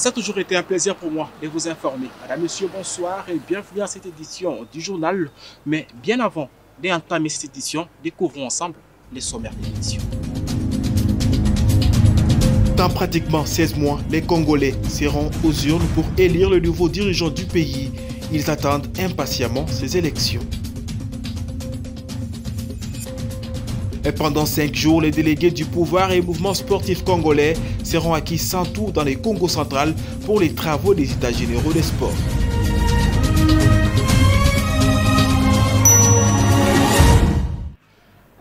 Ça a toujours été un plaisir pour moi de vous informer. Madame, Monsieur, bonsoir et bienvenue à cette édition du journal. Mais bien avant d'entamer cette édition, découvrons ensemble les sommaires de l'édition. Dans pratiquement 16 mois, les Congolais seront aux urnes pour élire le nouveau dirigeant du pays. Ils attendent impatiemment ces élections. Et pendant 5 jours, les délégués du pouvoir et mouvement sportif congolais seront acquis sans tour dans les Congo central pour les travaux des états généraux des sports.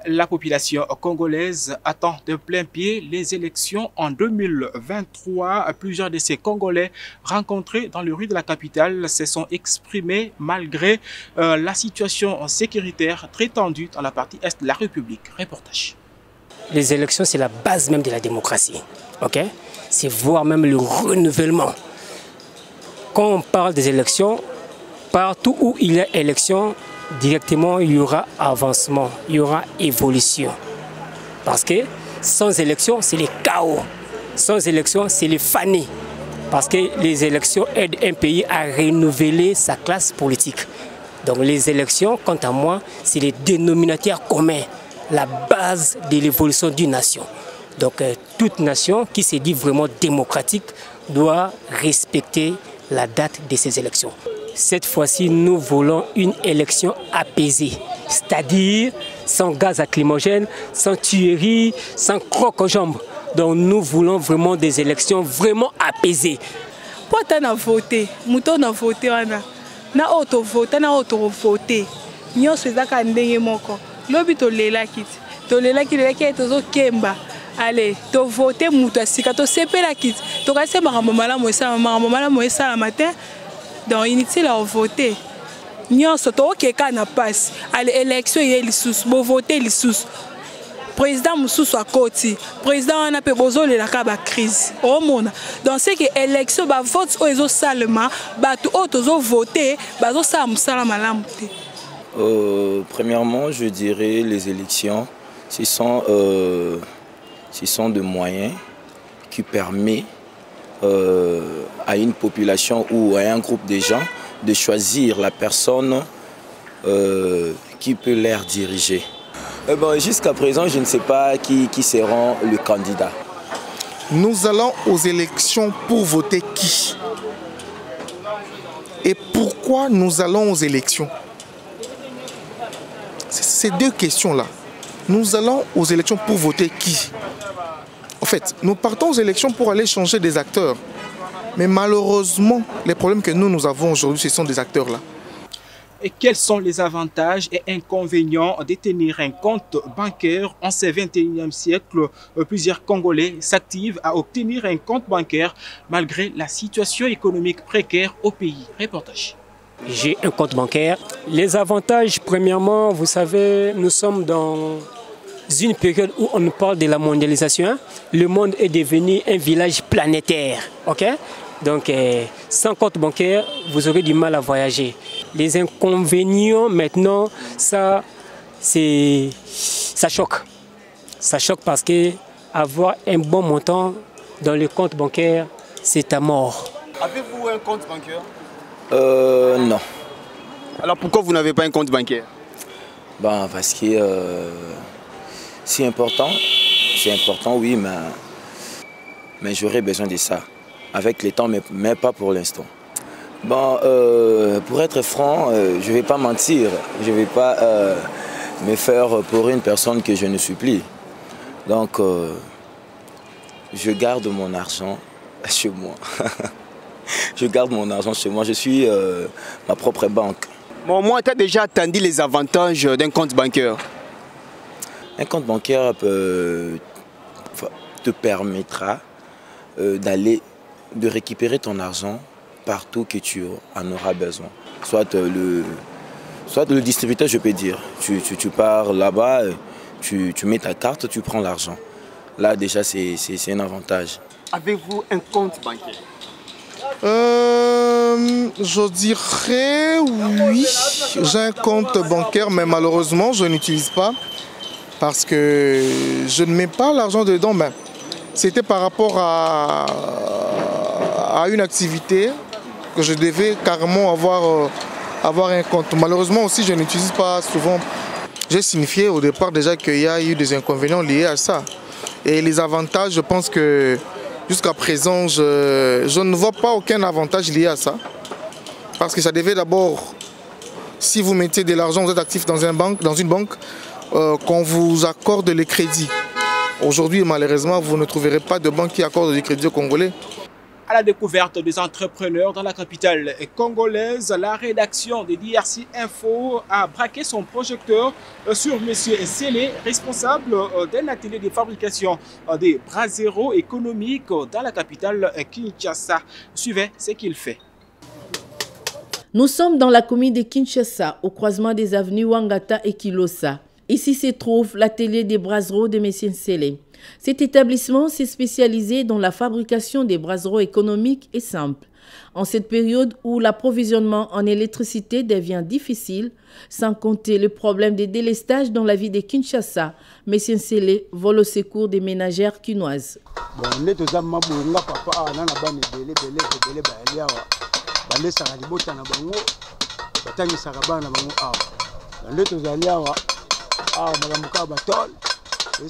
La population congolaise attend de plein pied les élections en 2023. Plusieurs de ces Congolais rencontrés dans les rues de la capitale se sont exprimés malgré la situation sécuritaire très tendue dans la partie est de la République. Reportage. Les élections, c'est la base même de la démocratie. Okay? C'est voir même le renouvellement. Quand on parle des élections, partout où il y a élection, directement, il y aura avancement, il y aura évolution. Parce que sans élection, c'est le chaos. Sans élection, c'est le fané. Parce que les élections aident un pays à renouveler sa classe politique. Donc les élections, quant à moi, c'est le dénominateur commun, la base de l'évolution d'une nation. Donc toute nation qui se dit vraiment démocratique doit respecter la date de ces élections. Cette fois-ci, nous voulons une élection apaisée, c'est-à-dire sans gaz lacrymogène, sans tuerie, sans croc aux jambes. Donc nous voulons vraiment des élections vraiment apaisées. Pourquoi tu as voté? Mouton a voté, na auto voté, na auto voté. Nous sommes à ndenge moko. Lobi to lela kit, to kemba. Allez, tu voté mouton sika, to sepela kit. To kase maramomala moesa la matin. Donc, inutile à voter. Nous sommes na passe. Allez, élection, il y a les sous. Bon, voter les sous. Président Moussou soit côté. Président, on a besoin de la crise. Au monde. Donc, c'est que l'élection, bah, vote aux seulement, bah, tout autres voter, bah, ça premièrement, je dirais les élections, ce sont des moyens qui permettent à une population ou à un groupe de gens de choisir la personne qui peut les diriger. Jusqu'à présent, je ne sais pas qui seront le candidat. Nous allons aux élections pour voter qui? Et pourquoi nous allons aux élections? C'est ces deux questions-là. Nous allons aux élections pour voter qui? En fait, nous partons aux élections pour aller changer des acteurs. Mais malheureusement, les problèmes que nous avons aujourd'hui, ce sont des acteurs-là. Et quels sont les avantages et inconvénients de tenir un compte bancaire en ce 21e siècle? Plusieurs Congolais s'activent à obtenir un compte bancaire malgré la situation économique précaire au pays. Reportage. J'ai un compte bancaire. Les avantages, premièrement, vous savez, nous sommes dans une période où on nous parle de la mondialisation. Le monde est devenu un village planétaire. Okay? Donc, sans compte bancaire, vous aurez du mal à voyager. Les inconvénients, maintenant, ça choque. Ça choque parce que avoir un bon montant dans le compte bancaire, c'est à mort. Avez-vous un compte bancaire? Non. Alors pourquoi vous n'avez pas un compte bancaire? Parce que c'est important, oui, mais j'aurais besoin de ça. Avec le temps, mais pas pour l'instant. Pour être franc, je ne vais pas mentir. Je ne vais pas me faire pour une personne que je ne suis plus. Donc, je garde mon argent chez moi. Je garde mon argent chez moi. Je suis ma propre banque. Bon, moi, tu as déjà attendu les avantages d'un compte bancaire. Un compte bancaire te permettra de récupérer ton argent partout que tu en auras besoin. Soit le distributeur, je peux dire. Tu pars là-bas, tu mets ta carte, tu prends l'argent. Là, déjà, c'est un avantage. Avez-vous un compte bancaire? Je dirais oui. J'ai un compte bancaire, mais malheureusement, je n'utilise pas parce que je ne mets pas l'argent dedans. Mais c'était par rapport à à une activité que je devais carrément avoir un compte. Malheureusement aussi, je n'utilise pas souvent. J'ai signifié au départ déjà qu'il y a eu des inconvénients liés à ça. Et les avantages, je pense que jusqu'à présent, je ne vois pas aucun avantage lié à ça. Parce que ça devait d'abord, si vous mettez de l'argent, vous êtes actif dans une banque, qu'on vous accorde les crédits. Aujourd'hui, malheureusement, vous ne trouverez pas de banque qui accorde des crédits aux Congolais. À la découverte des entrepreneurs dans la capitale congolaise, la rédaction de DRC Info a braqué son projecteur sur M. Sélé, responsable d'un atelier de fabrication des braseros économiques dans la capitale Kinshasa. Suivez ce qu'il fait. Nous sommes dans la commune de Kinshasa, au croisement des avenues Wangata et Kilosa. Ici se trouve l'atelier des braseros de M. Sélé. Cet établissement s'est spécialisé dans la fabrication des braseros économiques et simples. En cette période où l'approvisionnement en électricité devient difficile, sans compter le problème des délestages dans la ville de Kinshasa, M. Sélé vole au secours des ménagères quinoises. Et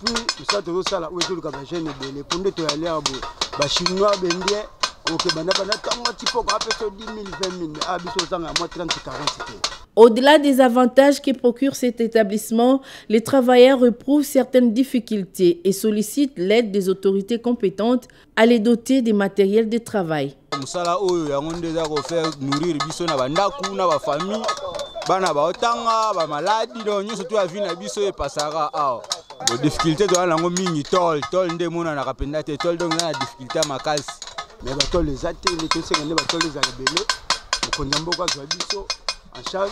puis, nous sommes tous là où nous avons jeune et pour nous aller à bout. Chinois, Bendiens, ok, Au-delà des avantages que procure cet établissement, les travailleurs éprouvent certaines difficultés et sollicitent l'aide des autorités compétentes à les doter des matériels de travail. Bana baotanga ba maladi do nyoso tu avi na biso e pasara aw bo difficulté do ala ngo mingi tol nde mona na kapenda te tol donc na difficulté makasi mais ba tol les até les to senga ba tol les ala belé ko nyambo kwa zwa biso en charge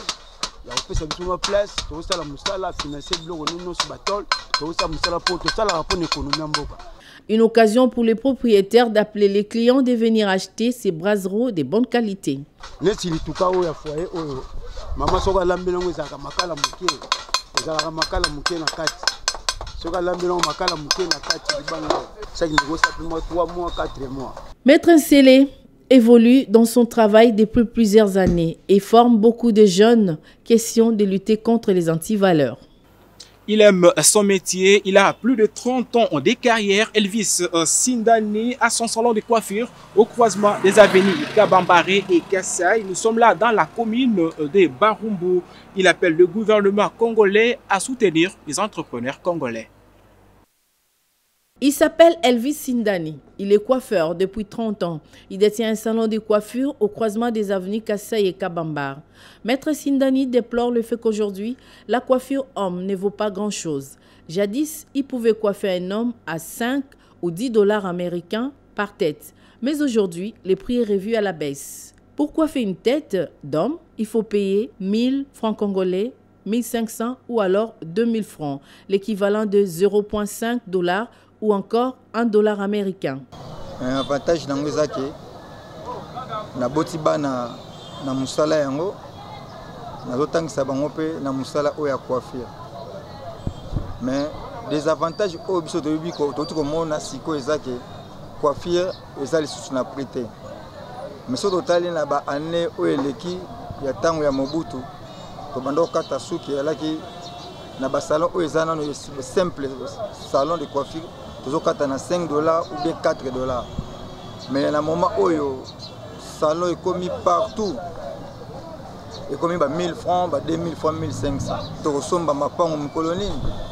ya opesa biso ma place to sala musala financer bloco no so ba tol to sala musala pour to sala pour l'économie mboka. Une occasion pour les propriétaires d'appeler les clients de venir acheter ces braseros de bonne qualité. Maman soka lambela ngo ezaka makala muke ezaka makala muke na kati soka lambela ngo makala muke na kati libanga ça qui négocie simplement 3 mois 4 mois. Maître Sélé évolue dans son travail depuis plusieurs années et forme beaucoup de jeunes. Question de lutter contre les antivaleurs. Il aime son métier, il a plus de 30 ans de carrière. Elvis Sindani a son salon de coiffure au croisement des avenues Kabambaré et Kassai. Nous sommes là dans la commune de Barumbu. Il appelle le gouvernement congolais à soutenir les entrepreneurs congolais. Il s'appelle Elvis Sindani. Il est coiffeur depuis 30 ans. Il détient un salon de coiffure au croisement des avenues Kassai et Kabambar. Maître Sindani déplore le fait qu'aujourd'hui, la coiffure homme ne vaut pas grand-chose. Jadis, il pouvait coiffer un homme à 5 ou 10 dollars américains par tête. Mais aujourd'hui, le prix est revu à la baisse. Pour coiffer une tête d'homme, il faut payer 1000 francs congolais, 1500 ou alors 2000 francs, l'équivalent de 0,5 dollars ou encore 1 dollar américain. Un avantage dans les acquis, na botiba na musala yango, na lotang sabangope na musala oya coiffure. Mais des avantages au biso de biko tout comme on siko ezaki coiffure ezali sous na prêté. Mais so total na ba année o eleki ya tango ya Mobutu to bando kata suki alaki na ba salon o ezana no simple salon de coiffure toujours à 5 dollars ou bien 4 dollars. Mais à un moment où le salon est commis partout, il est commis 1000 francs, 2000 francs, 1500.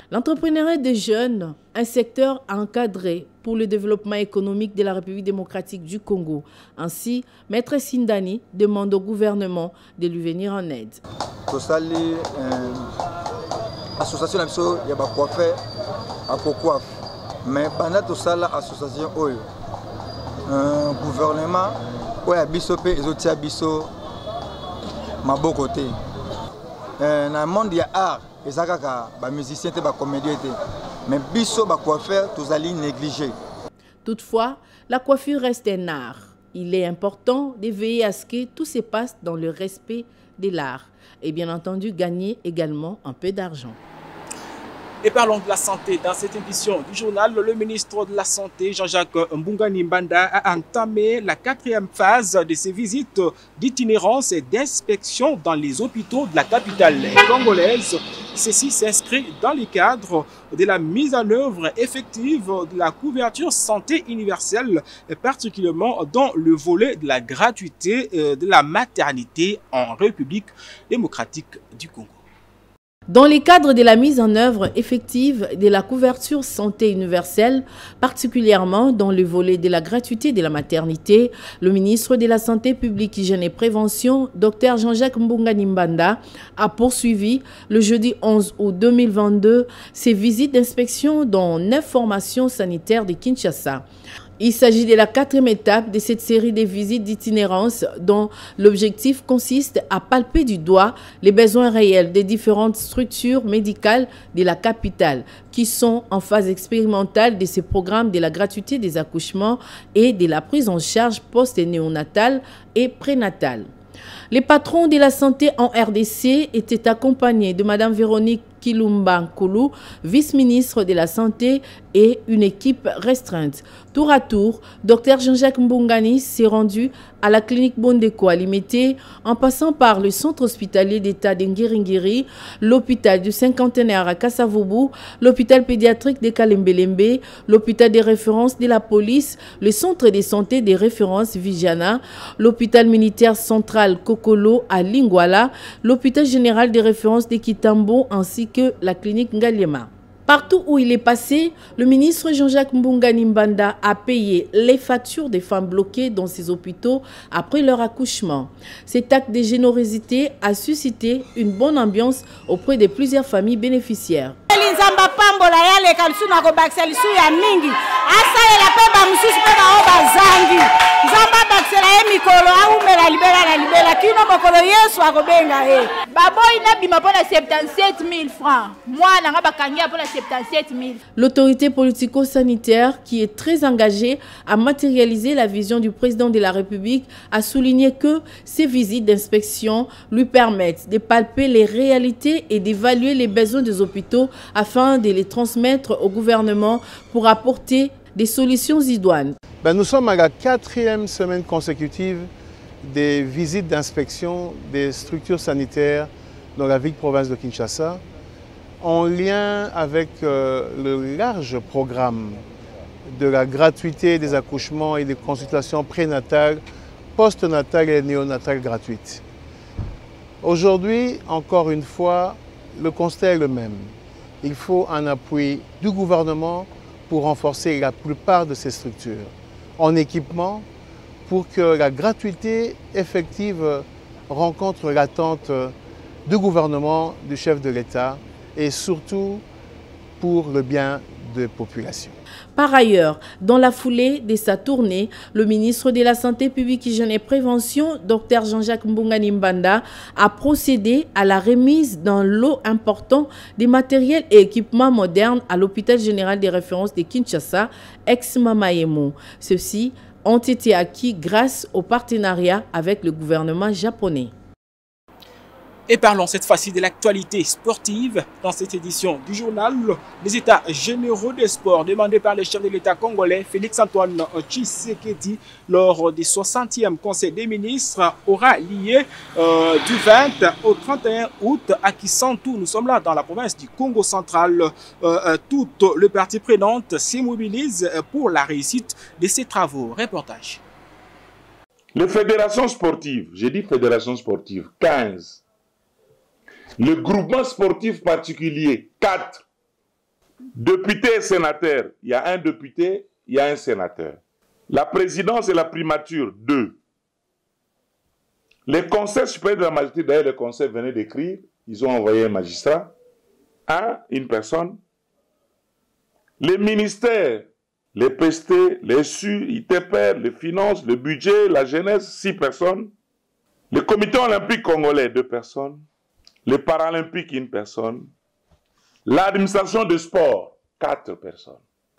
L'entrepreneuriat des jeunes, un secteur encadré pour le développement économique de la République démocratique du Congo. Ainsi, Maître Sindani demande au gouvernement de lui venir en aide. L'association il y a des coiffeurs à coiffe. Mais pendant tout ça, l'association, un gouvernement, il y a des autres ma beau côté. Dans le monde, il y a art, il y a des musiciens, des comédiens. Mais les coiffeurs, tous allés négliger. Toutefois, la coiffure reste un art. Il est important de veiller à ce que tout se passe dans le respect de l'art. Et bien entendu, gagner également un peu d'argent. Et parlons de la santé. Dans cette édition du journal, le ministre de la Santé, Jean-Jacques Mbungani Mbanda, a entamé la 4e phase de ses visites d'itinérance et d'inspection dans les hôpitaux de la capitale congolaise. Ceci s'inscrit dans le cadre de la mise en œuvre effective de la couverture santé universelle, particulièrement dans le volet de la gratuité de la maternité en République démocratique du Congo. Dans le cadre de la mise en œuvre effective de la couverture santé universelle, particulièrement dans le volet de la gratuité de la maternité, le ministre de la Santé publique, Hygiène et Prévention, Dr Jean-Jacques Mbungani Mbanda, a poursuivi le jeudi 11 août 2022 ses visites d'inspection dans 9 formations sanitaires de Kinshasa. Il s'agit de la 4e étape de cette série de visites d'itinérance dont l'objectif consiste à palper du doigt les besoins réels des différentes structures médicales de la capitale qui sont en phase expérimentale de ce programme de la gratuité des accouchements et de la prise en charge post-néonatale et prénatale. Les patrons de la santé en RDC étaient accompagnés de Mme Véronique Kilumba Nkulu, vice-ministre de la Santé, et une équipe restreinte. Tour à tour, Dr Jean-Jacques Mbungani s'est rendu à la clinique Bondeko à Limité, en passant par le centre hospitalier d'État de Ngiringiri, l'hôpital du cinquantenaire à Kassavoubou, l'hôpital pédiatrique de Kalembelembe, l'hôpital des références de la police, le centre de santé des références Vijana, l'hôpital militaire central Kokolo à Lingwala, l'hôpital général des références de Kitambo ainsi que la clinique Ngaliema. Partout où il est passé, le ministre Jean-Jacques Mbungani Mbanda a payé les factures des femmes bloquées dans ces hôpitaux après leur accouchement. Cet acte de générosité a suscité une bonne ambiance auprès de plusieurs familles bénéficiaires. L'autorité politico-sanitaire, qui est très engagée à matérialiser la vision du président de la République, a souligné que ces visites d'inspection lui permettent de palper les réalités et d'évaluer les besoins des hôpitaux afin de les transmettre au gouvernement pour apporter des solutions idoines. Nous sommes à la 4e semaine consécutive des visites d'inspection des structures sanitaires dans la ville-province de Kinshasa, en lien avec le large programme de la gratuité des accouchements et des consultations prénatales, postnatales et néonatales gratuites. Aujourd'hui, encore une fois, le constat est le même. Il faut un appui du gouvernement pour renforcer la plupart de ces structures, en équipement, pour que la gratuité effective rencontre l'attente du gouvernement, du chef de l'État, et surtout pour le bien des populations. Par ailleurs, dans la foulée de sa tournée, le ministre de la Santé publique, Hygiène et Prévention, Dr Jean-Jacques Mbungani Mbanda, a procédé à la remise d'un lot important des matériels et équipements modernes à l'hôpital général des références de Kinshasa, ex-Mamayemo. Ceux-ci ont été acquis grâce au partenariat avec le gouvernement japonais. Et parlons cette fois-ci de l'actualité sportive. Dans cette édition du journal, les états généraux des sports demandés par le chef de l'État congolais, Félix-Antoine Tshisekedi, lors du 60e Conseil des ministres, aura lieu du 20 au 31 août à Kisantu. Nous sommes là dans la province du Congo central. Toutes les parties prenantes s'immobilisent pour la réussite de ces travaux. Reportage. Les fédérations sportives, j'ai dit fédérations sportives, 15. Le groupement sportif particulier, 4. Députés et sénateurs, il y a un député, il y a un sénateur. La présidence et la primature, 2. Les conseils supérieurs de la magistrature, d'ailleurs les conseils venaient d'écrire, ils ont envoyé un magistrat, 1, une personne. Les ministères, les PST, les SU, ITPR, les finances, le budget, la jeunesse, 6 personnes. Le comité olympique congolais, 2 personnes. Les Paralympiques, 1 personne. L'administration de sport, 4 personnes.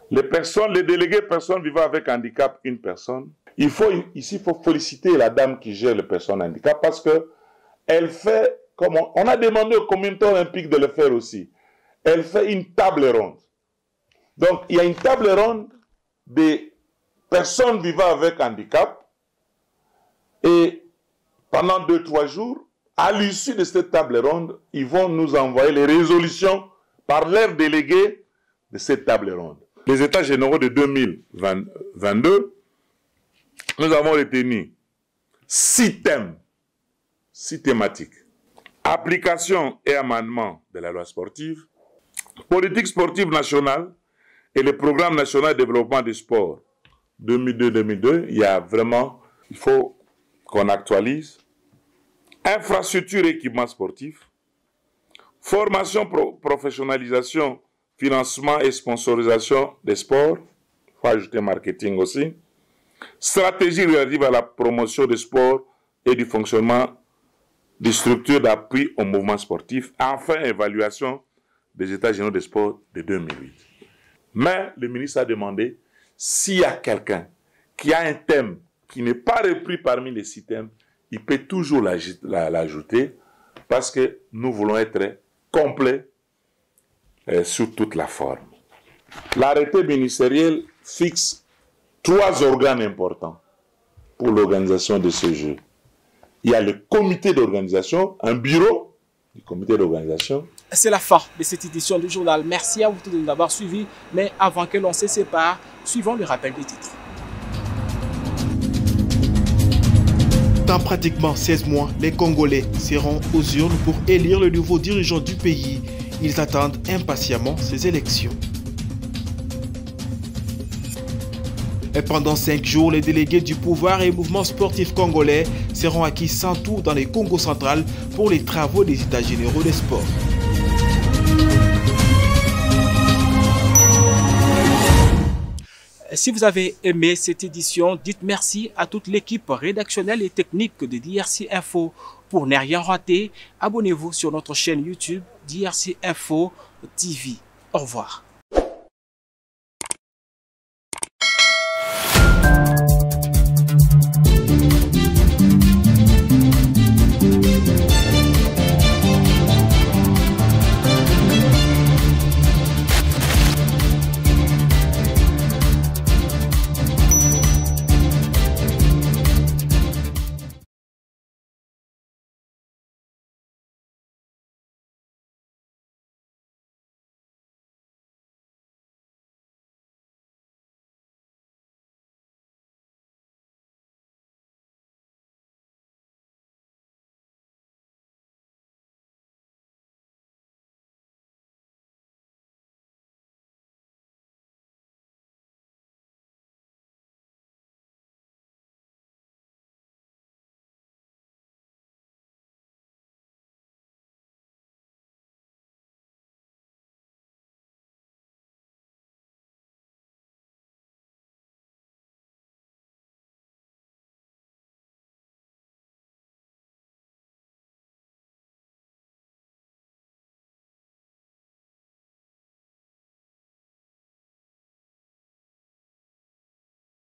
Les délégués personnes vivant avec handicap, 1 personne. Ici, il faut féliciter la dame qui gère les personnes handicap parce que elle fait, on a demandé au comité olympique de le faire aussi. elle fait une table ronde. Donc, il y a une table ronde des personnes vivant avec handicap. Et pendant 2-3 jours, à l'issue de cette table ronde, ils vont nous envoyer les résolutions par leurs délégués de cette table ronde. Les États généraux de 2022, nous avons retenu 6 thèmes, 6 thématiques. Application et amendement de la loi sportive, politique sportive nationale et le programme national de développement du sport 2002-2002. Il y a vraiment, il faut qu'on actualise. Infrastructure et équipement sportif, formation, professionnalisation, financement et sponsorisation des sports, il faut ajouter marketing aussi, stratégie relative à la promotion du sport et du fonctionnement des structures d'appui au mouvement sportif, enfin évaluation des états généraux des sports de 2008. Mais le ministre a demandé s'il y a quelqu'un qui a un thème qui n'est pas repris parmi les 6 thèmes, il peut toujours l'ajouter parce que nous voulons être complets sur toute la forme. L'arrêté ministériel fixe 3 organes importants pour l'organisation de ce jeu. Il y a le comité d'organisation, un bureau du comité d'organisation. C'est la fin de cette édition du journal. Merci à vous tous de nous avoir suivis. Mais avant que l'on se sépare, suivons le rappel des titres. Dans pratiquement 16 mois, les Congolais seront aux urnes pour élire le nouveau dirigeant du pays. Ils attendent impatiemment ces élections. Et pendant 5 jours, les délégués du pouvoir et mouvement sportif congolais seront acquis sans tour dans les Congo central pour les travaux des états généraux des sports. Si vous avez aimé cette édition, dites merci à toute l'équipe rédactionnelle et technique de DRC Info. Pour ne rien rater, abonnez-vous sur notre chaîne YouTube DRC Info TV. Au revoir.